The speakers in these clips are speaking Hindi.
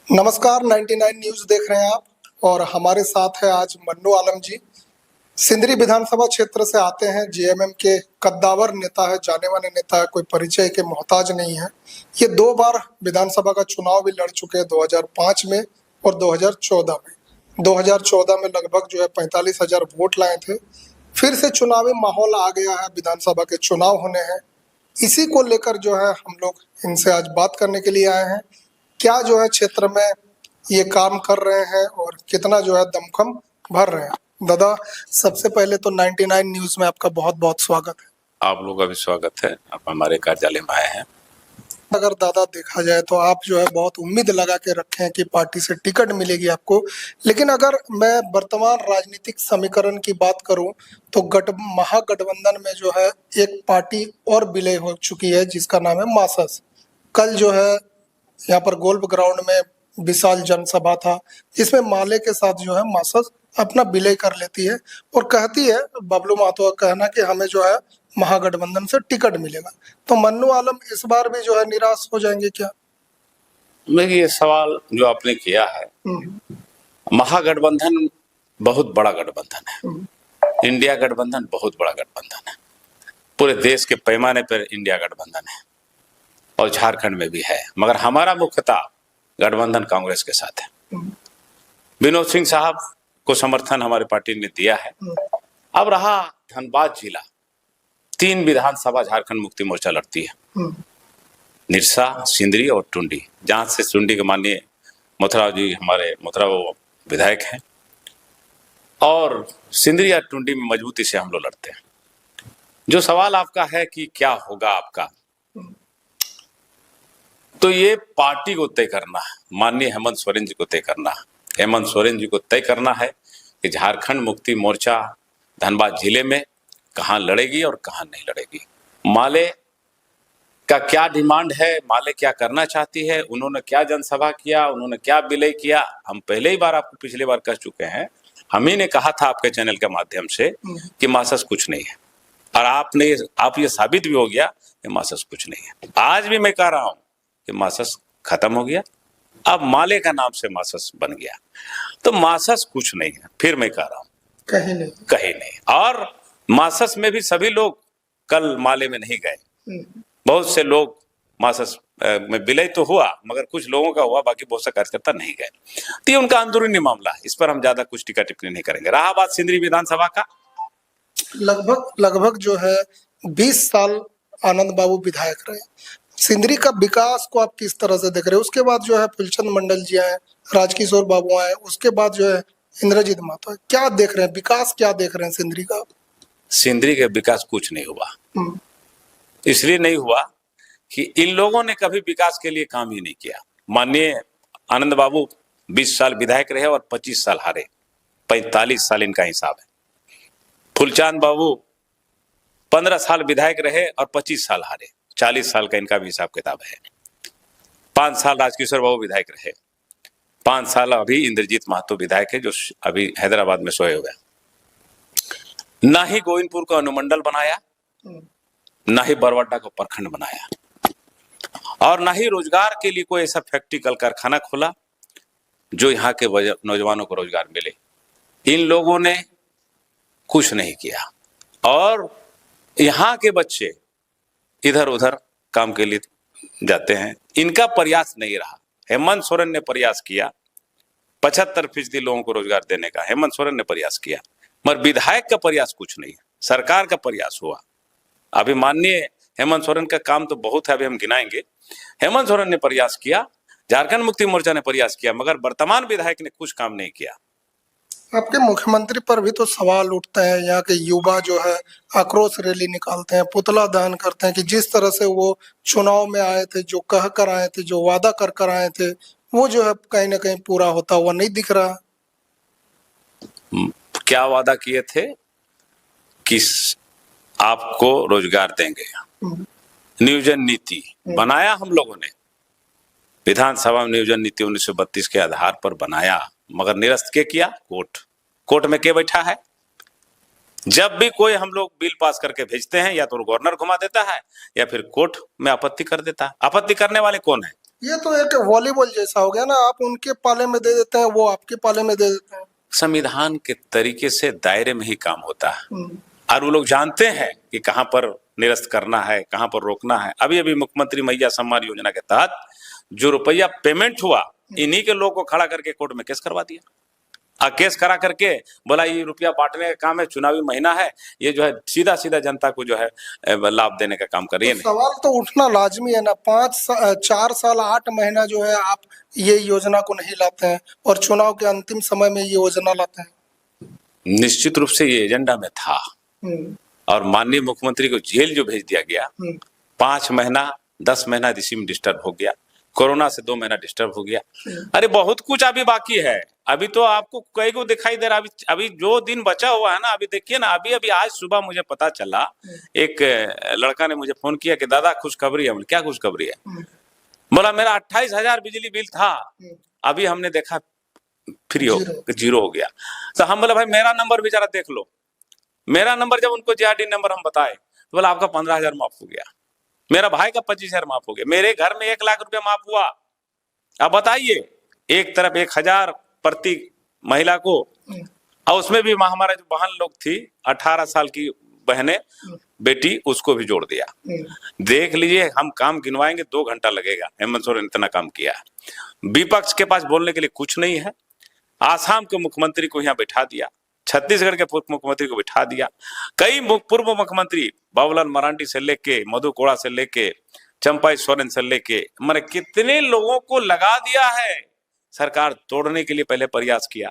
नमस्कार, 99 न्यूज देख रहे हैं आप। और हमारे साथ है आज मन्नू आलम जी। सिंदरी विधानसभा क्षेत्र से आते हैं, जेएमएम के कद्दावर नेता है, जाने माने नेता है, कोई परिचय के मोहताज नहीं है। ये 2 बार विधानसभा का चुनाव भी लड़ चुके हैं, 2005 में और 2014 में। 2014 में लगभग 45,000 वोट लाए थे। फिर से चुनावी माहौल आ गया है, विधानसभा के चुनाव होने हैं। इसी को लेकर हम लोग इनसे आज बात करने के लिए आए हैं। क्या क्षेत्र में ये काम कर रहे हैं और कितना दमखम भर रहे हैं। दादा, सबसे पहले तो 99 न्यूज में आपका बहुत बहुत स्वागत है। आप लोगों का भी स्वागत है, आप हमारे कार्यालय में आए हैं। अगर दादा देखा जाए तो आप बहुत उम्मीद लगा के रखे हैं कि पार्टी से टिकट मिलेगी आपको, लेकिन अगर मैं वर्तमान राजनीतिक समीकरण की बात करूं तो महागठबंधन में एक पार्टी और विलय हो चुकी है, जिसका नाम है मासस। कल यहाँ पर गोल्फ ग्राउंड में विशाल जनसभा था, जिसमें माले के साथ मासस अपना विलय कर लेती है और कहती है, बबलू महतो का कहना कि हमें महागठबंधन से टिकट मिलेगा। तो मन्नू आलम इस बार भी निराश हो जाएंगे क्या? मैं ये सवाल जो आपने किया है, महागठबंधन बहुत बड़ा गठबंधन है। इंडिया गठबंधन बहुत बड़ा गठबंधन है, पूरे देश के पैमाने पर इंडिया गठबंधन है और झारखंड में भी है, मगर हमारा मुख्यतः गठबंधन कांग्रेस के साथ है। विनोद सिंह साहब को समर्थन हमारी पार्टी ने दिया है। अब रहा धनबाद जिला, 3 विधानसभा झारखंड मुक्ति मोर्चा लड़ती है, निरसा, सिंदरी और टुंडी। जहां से टुंडी के माननीय मोथरा जी, हमारे मोथरा वो विधायक हैं, और सिंदरी या टुंडी में मजबूती से हम लोग लड़ते हैं। जो सवाल आपका है कि क्या होगा आपका, तो ये पार्टी को तय करना है, माननीय हेमंत सोरेन जी को तय करना है। हेमंत सोरेन जी को तय करना है कि झारखंड मुक्ति मोर्चा धनबाद जिले में कहां लड़ेगी और कहां नहीं लड़ेगी। माले का क्या डिमांड है, माले क्या करना चाहती है, उन्होंने क्या जनसभा किया, उन्होंने क्या विलय किया, हम पहले ही बार आपको पिछली बार कह चुके हैं। हम ही ने कहा था आपके चैनल के माध्यम से कि मासस कुछ नहीं है, और आप ये साबित भी हो गया कि मासस कुछ नहीं है। आज भी मैं कह रहा हूं कि मासस खत्म हो गया, अब माले का नाम से मासस बन गया। तो मासस कुछ नहीं है, फिर मैं कह रहा हूं कहीं नहीं। और मासस में भी सभी लोग कल माले में नहीं गए। बहुत से लोग मासस में विलय तो हुआ, मगर कुछ लोगों का हुआ, बाकी बहुत से कार्यकर्ता नहीं गए। तो ये उनका अंदरूनी मामला है, इस पर हम ज्यादा कुछ टीका टिप्पणी नहीं करेंगे। रहा बात सिंदरी विधानसभा का, लगभग 20 साल आनंद बाबू विधायक रहे। सिंदरी का विकास को आप किस तरह से देख रहे हैं? उसके बाद फुलचंद मंडल जी आए, राजकिशोर बाबू आए, उसके बाद इंद्रजीत महतो, क्या देख रहे हैं, विकास क्या देख रहे हैं सिंदरी का? सिंदरी का विकास कुछ नहीं हुआ। इसलिए नहीं हुआ कि इन लोगों ने कभी विकास के लिए काम ही नहीं किया। माननीय आनंद बाबू 20 साल विधायक रहे और 25 साल हारे, 45 साल इनका हिसाब है। फुलचंद बाबू 15 साल विधायक रहे और 25 साल हारे, 40 साल का इनका भी हिसाब किताब है। 5 साल राजकिशोर बाबू विधायक रहे, 5 साल अभी इंद्रजीत महतो विधायक है, जो अभी हैदराबाद में सोए हुए। ना ही गोविंदपुर को अनुमंडल बनाया, ना ही बरवाडा को प्रखंड बनाया, और ना ही रोजगार के लिए कोई ऐसा फैक्ट्री कल कारखाना खोला जो यहाँ के नौजवानों को रोजगार मिले। इन लोगों ने कुछ नहीं किया, और यहाँ के बच्चे इधर उधर काम के लिए जाते हैं। इनका प्रयास नहीं रहा। हेमंत सोरेन ने प्रयास किया 75% लोगों को रोजगार देने का, हेमंत सोरेन ने प्रयास किया, मगर विधायक का प्रयास कुछ नहीं है, सरकार का प्रयास हुआ। अभी माननीय हेमंत सोरेन का काम तो बहुत है, अभी हम गिनाएंगे। हेमंत सोरेन ने प्रयास किया, झारखंड मुक्ति मोर्चा ने प्रयास किया, मगर वर्तमान विधायक ने कुछ काम नहीं किया। आपके मुख्यमंत्री पर भी तो सवाल उठते हैं। यहाँ के युवा आक्रोश रैली निकालते हैं, पुतला दहन करते हैं कि जिस तरह से वो चुनाव में आए थे, जो कह कर आए थे, जो वादा कर आए थे, वो कहीं ना कहीं पूरा होता हुआ नहीं दिख रहा। क्या वादा किए थे कि आपको रोजगार देंगे, नियोजन नीति बनाया हम लोगों ने, विधानसभा में नियोजन नीति 1932 के आधार पर बनाया, मगर निरस्त के किया कोर्ट में के बैठा है। जब भी कोई हम लोग बिल पास करके भेजते हैं, या तो गवर्नर घुमा देता है या फिर कोर्ट में आपत्ति कर देता है। आपत्ति करने वाले कौन है? ये तो एक वॉलीबॉल जैसा हो गया ना, आप उनके पाले में दे देते हैं, वो आपके पाले में दे देते हैं। संविधान के तरीके से दायरे में ही काम होता है हम्म, और वो लोग जानते हैं कि कहां पर निरस्त करना है, कहां पर रोकना है। अभी अभी मुख्यमंत्री मैया सम्मान योजना के तहत जो रुपया पेमेंट हुआ, इन्हीं के लोग को खड़ा करके कोर्ट में केस करवा दिया। केस करा करके बोला ये रुपया बांटने का काम है, चुनावी महीना है, ये जो है सीधा सीधा जनता को जो है लाभ देने का काम कर रही है। तो सवाल तो उठना लाजमी है ना, 4 साल 8 महीना जो है आप ये योजना को नहीं लाते हैं और चुनाव के अंतिम समय में ये योजना लाते हैं। निश्चित रूप से ये एजेंडा में था हम्म, और माननीय मुख्यमंत्री को जेल जो भेज दिया गया, 5 महीना 10 महीना इसी में डिस्टर्ब हो गया, कोरोना से 2 महीना डिस्टर्ब हो गया। अरे बहुत कुछ अभी बाकी है, अभी तो आपको कई को दिखाई दे रहा। अभी जो दिन बचा हुआ है ना, अभी देखिए ना, अभी आज सुबह मुझे पता चला, एक लड़का ने मुझे फोन किया कि दादा खुशखबरी है। क्या खुशखबरी है? बोला मेरा 28,000 बिजली बिल था, अभी हमने देखा फ्री हो, जीरो हो गया। तो हम बोला भाई मेरा नंबर भी जरा देख लो। मेरा नंबर जब उनको जीआरडी नंबर हम बताए तो बोला आपका 15,000 माफ हो गया, मेरा भाई का 25,000 माफ हो गया, मेरे घर में 1 लाख रुपया माफ हुआ। अब बताइए, एक तरफ 1,000 प्रति महिला को, और उसमें भी हमारा जो बहन लोग थी 18 साल की बहने बेटी, उसको भी जोड़ दिया। देख लीजिए, हम काम गिनवाएंगे 2 घंटा लगेगा। हेमंत सोरेन इतना काम किया है। विपक्ष के पास बोलने के लिए कुछ नहीं है। आसाम के मुख्यमंत्री को यहाँ बैठा दिया, छत्तीसगढ़ के पूर्व मुख्यमंत्री को बैठा दिया, कई पूर्व मुख्यमंत्री बाबूलाल मरांडी से लेके, मधु कोड़ा से लेके, चंपाई सोरेन से लेके, मैंने कितने लोगों को लगा दिया है। सरकार तोड़ने के लिए पहले प्रयास किया,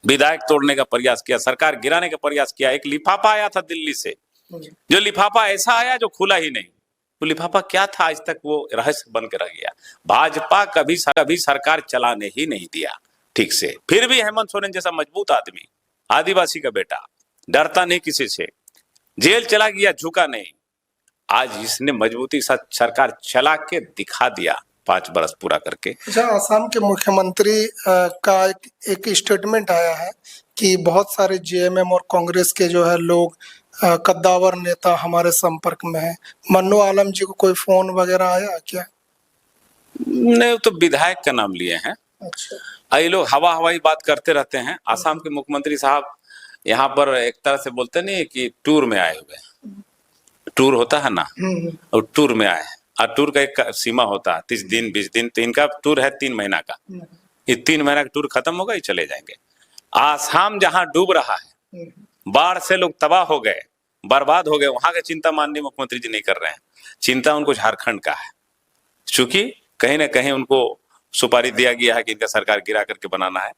विधायक तोड़ने का प्रयास किया, सरकार गिराने का प्रयास किया। एक लिफाफा आया था दिल्ली से, जो लिफाफा ऐसा आया जो खुला ही नहीं। वो लिफाफा क्या था आज तक वो रहस्य बन के रह गया। भाजपा कभी सरकार चलाने ही नहीं दिया ठीक से। फिर भी हेमंत सोरेन जैसा मजबूत आदमी, आदिवासी का बेटा, डरता नहीं किसी से, जेल चला गया, झुका नहीं। आज इसने मजबूती के साथ सरकार चला के दिखा दिया 5 बरस पूरा करके। अच्छा, असम के मुख्यमंत्री का एक स्टेटमेंट आया है कि बहुत सारे जेएमएम और कांग्रेस के जो है लोग, कद्दावर नेता हमारे संपर्क में है। मन्नू आलम जी को कोई फोन वगैरह आया क्या? नहीं, तो विधायक का नाम लिए हैं। अच्छा, ये लोग हवा हवाई बात करते रहते हैं। आसाम के मुख्यमंत्री साहब यहाँ पर एक तरह से बोलते नहीं कि टूर में आए हुए, टूर होता है ना, और टूर में आए। और टूर का एक सीमा होता है 30 दिन 20 दिन, तो इनका टूर है 3 महीना का। ये 3 महीना का टूर खत्म होगा, ये चले जाएंगे। आसाम जहां डूब रहा है, बाढ़ से लोग तबाह हो गए, बर्बाद हो गए, वहां की चिंता माननीय मुख्यमंत्री जी नहीं कर रहे हैं। चिंता उनको झारखंड का है, क्योंकि कहीं ना कहीं उनको सुपारी दिया गया है कि इनका सरकार गिरा करके बनाना है।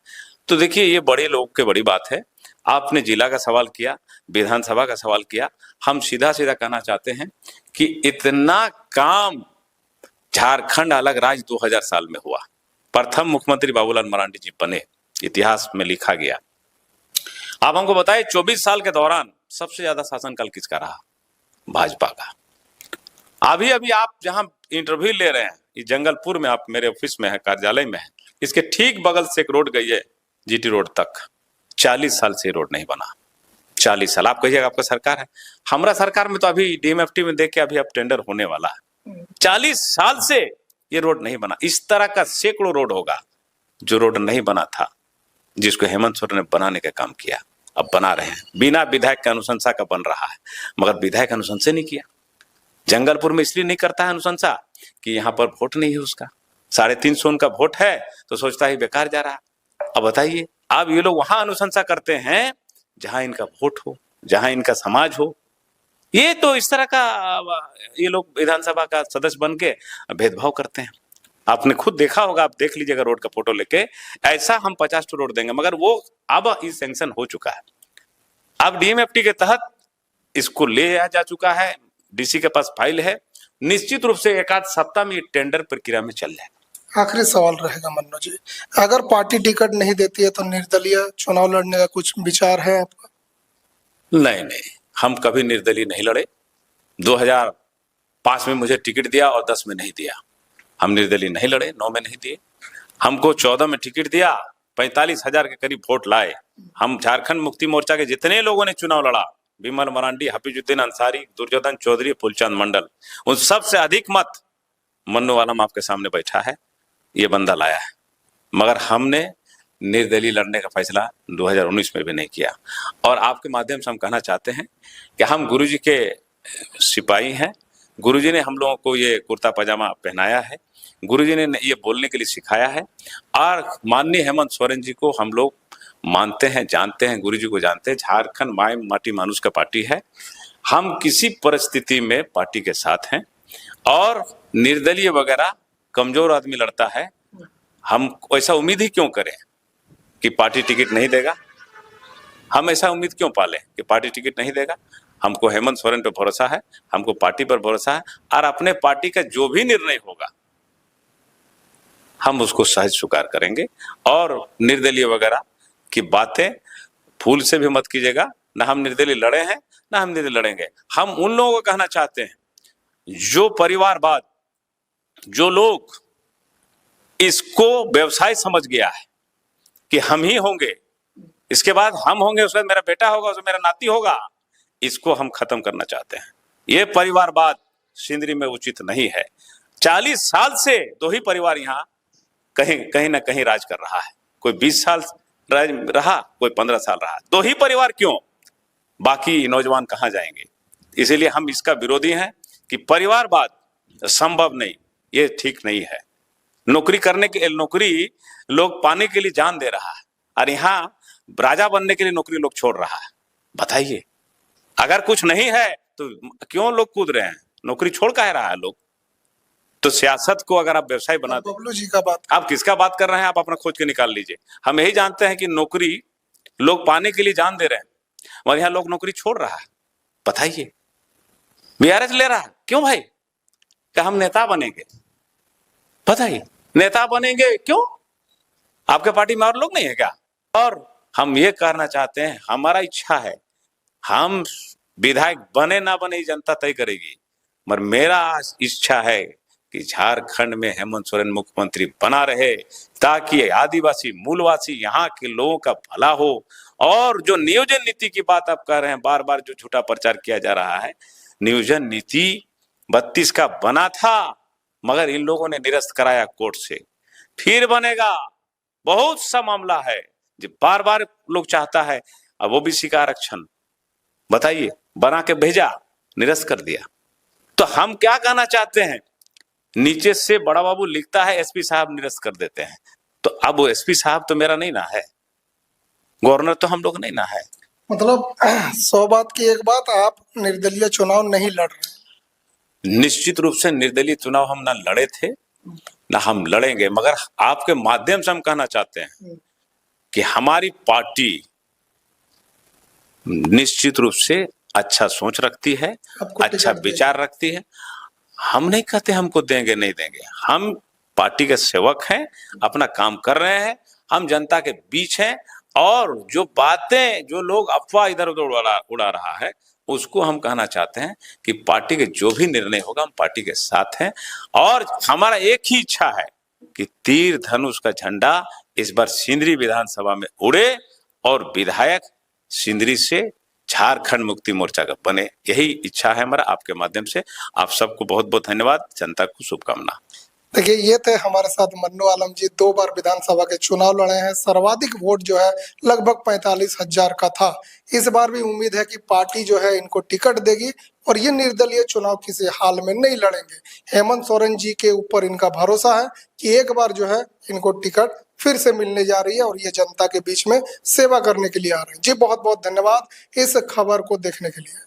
तो देखिए, ये बड़े लोग की बड़ी बात है। आपने जिला का सवाल किया, विधानसभा का सवाल किया। हम सीधा सीधा कहना चाहते हैं कि इतना काम झारखंड अलग राज्य 2000 साल में हुआ। प्रथम मुख्यमंत्री बाबूलाल मरांडी जी बने, इतिहास में लिखा गया। आप हमको बताइए, 24 साल के दौरान सबसे ज्यादा शासनकाल किसका रहा? भाजपा का। अभी अभी आप जहां इंटरव्यू ले रहे हैं, ये जंगलपुर में, आप मेरे ऑफिस में है, कार्यालय में है, इसके ठीक बगल से एक रोड गई है जीटी रोड तक। 40 साल से रोड नहीं बना। 40 साल। आप कहिएगा आपका सरकार है, हमारा सरकार में तो अभी डीएमएफटी में देख के अभी अब टेंडर होने वाला है। 40 साल से ये रोड नहीं बना। इस तरह का सैकड़ों रोड होगा जो रोड नहीं बना था, जिसको हेमंत सोरेन ने बनाने का काम किया, अब बना रहे हैं। बिना विधायक के अनुशंसा का बन रहा है, मगर विधायक अनुशंसा नहीं किया। जंगलपुर में इसलिए नहीं करता है अनुशंसा कि यहाँ पर वोट नहीं है उसका। 350 उनका वोट है, तो सोचता है बेकार जा रहा। अब बताइए, अब ये लोग वहां अनुशंसा करते हैं जहां इनका वोट हो, जहां इनका समाज हो। ये तो इस तरह का ये लोग विधानसभा का सदस्य बन के भेदभाव करते हैं। आपने खुद देखा होगा, आप देख लीजिएगा रोड का फोटो लेके। ऐसा हम 50 रोड देंगे, मगर वो अब इस सैंक्शन हो चुका है। अब डीएमएफटी के तहत इसको ले जा चुका है, डीसी के पास फाइल है। निश्चित रूप से 1 आध सप्ताह में टेंडर प्रक्रिया में चल जाए। आखिरी सवाल रहेगा मन्नू जी, अगर पार्टी टिकट नहीं देती है तो निर्दलीय चुनाव लड़ने का कुछ विचार है आपका? नहीं नहीं, हम कभी निर्दलीय नहीं लड़े। 2005 में मुझे टिकट दिया और 10 में नहीं दिया। हम निर्दलीय नहीं लड़े, 9 में नहीं दिए। हमको 14 में टिकट दिया, 45,000 के करीब वोट लाए। हम झारखंड मुक्ति मोर्चा के जितने लोगों ने चुनाव लड़ा, विमल मरांडी, हफीजुद्दीन अंसारी, दुर्योधन चौधरी, फूलचंद मंडल, उन सबसे अधिक मत मन्नू आलम आपके सामने बैठा है, ये बंदा लाया है, मगर हमने निर्दलीय लड़ने का फैसला 2019 में भी नहीं किया। और आपके माध्यम से हम कहना चाहते हैं कि हम गुरुजी के सिपाही हैं, गुरुजी ने हम लोगों को ये कुर्ता पजामा पहनाया है, गुरुजी ने ये बोलने के लिए सिखाया है, और माननीय हेमंत सोरेन जी को हम लोग मानते हैं, जानते हैं, गुरुजी को जानते हैं। झारखंड माई माटी मानुष का पार्टी है, हम किसी परिस्थिति में पार्टी के साथ हैं। और निर्दलीय वगैरह कमजोर आदमी लड़ता है, हम ऐसा उम्मीद ही क्यों करें कि पार्टी टिकट नहीं देगा? हम ऐसा उम्मीद क्यों पालें कि पार्टी टिकट नहीं देगा? हमको हेमंत सोरेन पर भरोसा है, हमको पार्टी पर भरोसा है, और अपने पार्टी का जो भी निर्णय होगा हम उसको सहज स्वीकार करेंगे। और निर्दलीय वगैरह की बातें भूल से भी मत कीजिएगा, ना हम निर्दलीय लड़े हैं ना हम निर्दलीय लड़ेंगे। हम उन लोगों को कहना चाहते हैं जो परिवारवाद, जो लोग इसको व्यवसाय समझ गया है कि हम ही होंगे, इसके बाद हम होंगे, उसके बाद मेरा बेटा होगा, उसमें मेरा नाती होगा, इसको हम खत्म करना चाहते हैं। ये परिवारवाद सिंदरी में उचित नहीं है। 40 साल से दो ही परिवार यहाँ कहीं ना कहीं राज कर रहा है, कोई 20 साल राज रहा, कोई 15 साल रहा, दो ही परिवार क्यों, बाकी नौजवान कहाँ जाएंगे? इसीलिए हम इसका विरोधी हैं कि परिवारवाद संभव नहीं, ये ठीक नहीं है। नौकरी लोग पाने के लिए जान दे रहा है, और यहाँ राजा बनने के लिए नौकरी लोग छोड़ रहा है। बताइए, अगर कुछ नहीं है तो क्यों लोग कूद रहे हैं? नौकरी छोड़ काहे रहा है लोग? तो सियासत को अगर आप व्यवसाय बना दो, बबलू जी का बात, आप किसका बात कर रहे हैं? आप अपना खोज के निकाल लीजिए। हम यही जानते हैं कि नौकरी लोग पाने के लिए जान दे रहे हैं, और यहाँ लोग नौकरी छोड़ रहा है। बताइए, बीआरएस ले रहा है क्यों भाई? क्या हम नेता बनेंगे? बताइए, नेता बनेंगे क्यों? आपके पार्टी में और लोग नहीं है क्या? और हम ये कहना चाहते हैं, हमारा इच्छा है, हम विधायक बने ना बने जनता तय करेगी, मगर मेरा इच्छा है कि झारखंड में हेमंत सोरेन मुख्यमंत्री बना रहे, ताकि आदिवासी मूलवासी यहाँ के लोगों का भला हो। और जो नियोजन नीति की बात आप कह रहे हैं, बार बार जो झूठा प्रचार किया जा रहा है, नियोजन नीति 32 का बना था, मगर इन लोगों ने निरस्त कराया कोर्ट से, फिर बनेगा। बहुत सा मामला है जो बार बार लोग चाहता है। अब ओबीसी का आरक्षण बताइए, बना के भेजा, निरस्त कर दिया। तो हम क्या कहना चाहते हैं, नीचे से बड़ा बाबू लिखता है, एसपी साहब निरस्त कर देते हैं। तो अब वो एसपी साहब तो मेरा नहीं ना है, गवर्नर तो हम लोग नहीं ना है। मतलब 100 बात की एक बात, आप निर्दलीय चुनाव नहीं लड़ रहे? निश्चित रूप से निर्दलीय चुनाव हम ना लड़े थे ना हम लड़ेंगे, मगर आपके माध्यम से हम कहना चाहते हैं कि हमारी पार्टी निश्चित रूप से अच्छा सोच रखती है, अच्छा विचार रखती है। हम नहीं कहते हमको देंगे नहीं देंगे, हम पार्टी के सेवक हैं, अपना काम कर रहे हैं, हम जनता के बीच हैं। और जो बातें, जो लोग अफवाह इधर उधर उड़ा रहा है, उसको हम कहना चाहते हैं कि पार्टी के जो भी निर्णय होगा हम पार्टी के साथ हैं। और हमारा एक ही इच्छा है कि तीर धनुष का झंडा इस बार सिंदरी विधानसभा में उड़े और विधायक सिंदरी से झारखंड मुक्ति मोर्चा का बने। यही इच्छा है हमारा। आपके माध्यम से आप सबको बहुत बहुत धन्यवाद, जनता को शुभकामना। देखिए, ये थे हमारे साथ मन्नू आलम जी, 2 बार विधानसभा के चुनाव लड़े हैं, सर्वाधिक वोट जो है लगभग 45,000 का था। इस बार भी उम्मीद है कि पार्टी जो है इनको टिकट देगी और ये निर्दलीय चुनाव किसी हाल में नहीं लड़ेंगे। हेमंत सोरेन जी के ऊपर इनका भरोसा है कि एक बार जो है इनको टिकट फिर से मिलने जा रही है और ये जनता के बीच में सेवा करने के लिए आ रहे हैं। जी बहुत बहुत धन्यवाद इस खबर को देखने के लिए।